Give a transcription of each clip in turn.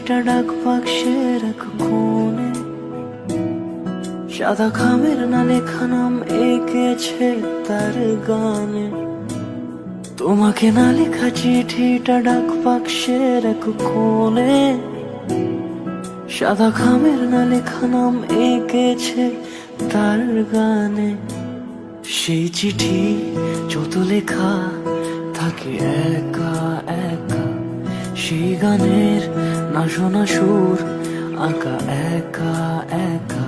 চিঠিটা ডাক বাক্সের এক কোণে, সাদা খামের না লেখা নাম এঁকেছে তার গানে। তোমাকে না লেখা চিঠিটা ডাক বাক্সের এক কোণে, সাদা খামের না লেখা নাম এঁকেছে তার গানে। সেই চিঠি যত লেখা থাকে একা একা, সেই গানের না শোনা সুর আঁকা একা একা,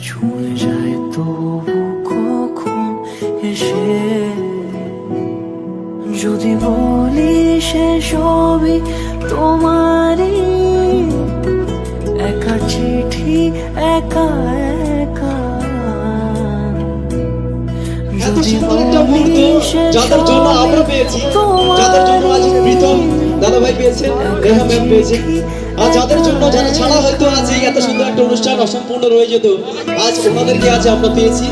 ছুঁয়ে যায় তবু কখন এসে। যদি বলি সে সবই তোমারই, একা চিঠি একা একা। যাদের জন্য আমরা পেয়েছি, যাদের জন্য আজ প্রীতম দাদা ভাই পেয়েছেন, রেহা ম্যাম পেয়েছেন, আর যাদের জন্য যারা ছাড়া হয়তো আজ এই এত সুন্দর একটা অনুষ্ঠান অসম্পূর্ণ রয়ে যেত, আজ ওনাদেরকে আজ আমরা পেয়েছি।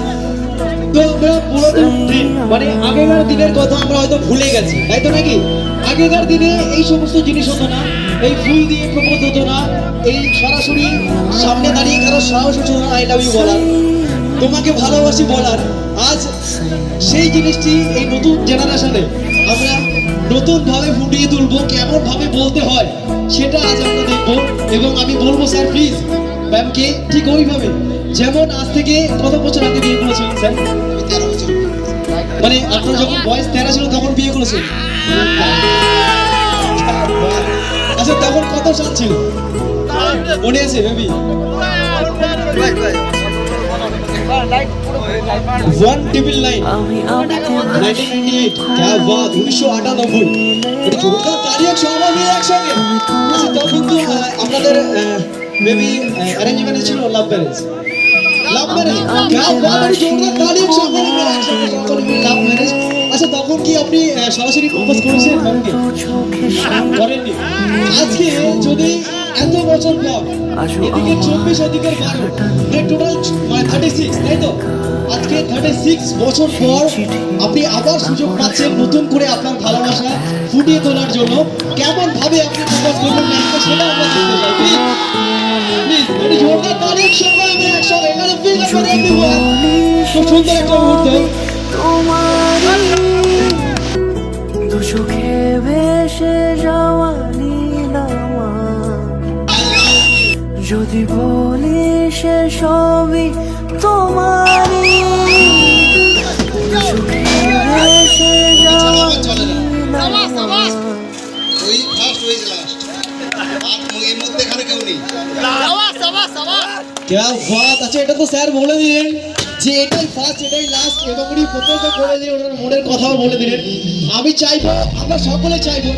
তো আমরা পুরাতন দিন মানে আগেকার দিনের কথা আমরা হয়তো ভুলে গেছি, তাই তো নাকি? আগেকার দিনে এই সমস্ত জিনিস হতো না, এই ফুল দিয়ে প্রপোজ হতো না, এই সরাসরি সামনে দাঁড়িয়ে কারো সাহস হতো না আই লাভ ইউ বলার, তোমাকে ভালোবাসি বলার। আজ সেই জিনিসটি এই নতুন জেনারেশনে আমরা নতুন ভাবে ফুটিয়ে তুলবো, কেমন ভাবে বলতে হয় সেটা আজ আমরা দেখবো। এবং আমি বলবো স্যার প্লিজ ম্যামকে ঠিক ওইভাবে, যেমন আজ থেকে কত বছর আগে বিয়ে করেছিলেন স্যার? 13 বছর। মানে আপনার যখন বয়স 13 ছিল তখন বিয়ে করেছেন? আচ্ছা তখন কত সাল ছিল মনে আছে বেবি? वन टिबिल लाइन 1998 क्या बात 1998 এটা জোরদার তালি এক সবাই মিলে একসঙ্গে। আচ্ছা তখন তো আপনাদের মেবি অ্যারেঞ্জ ম্যারেজ ছিল লাভ ম্যারেজ? লাভ ম্যারেজ क्या बात है জোরদার তালি এক সবাই মিলে একসঙ্গে সকলে মিলে লাভ ম্যারেজ। আচ্ছা তখন কি আপনি সরাসরি প্রপোজ করেছেন ম্যামকে? করেননি। আজকে যদি এত বছর পর এদিকে 24 এদিকে 12 টোটাল মানে 36, তাই তো? আজকে 36 বছর পর আপনি আবার সুযোগ পাচ্ছেন নতুন করে আপনার ভালোবাসা ফুটিয়ে তোলার জন্য। কেমন ভাবে আপনি প্রপোজ করবেন ম্যামকে সেটা আমরা দেখতে চাই। প্লিজ প্লিজ একটু জোরদার তালি একসঙ্গে আমরা একসঙ্গে এখানে ফিল করে দিব। খুব সুন্দর একটা মুহূর্ত। দু চোখে ভেসে যাওয়া নীলামা, যদি বলি সে সবই তোমারই। দু চোখে ভেসে যাওয়া নীলামা। ওই ফার্স্ট ওই লাস্ট আর এর মধ্যে এখানে কেউ নেই। क्या बात। আচ্ছা এটা তো স্যার বলে দিলেন যে এটাই ফার্স্ট এটাই লাস্ট, এবং উনি প্রপোজ করে দিয়ে ওনার মনের কথাও বলে দিলেন। আমি চাইবো আমরা সকলে চাইবো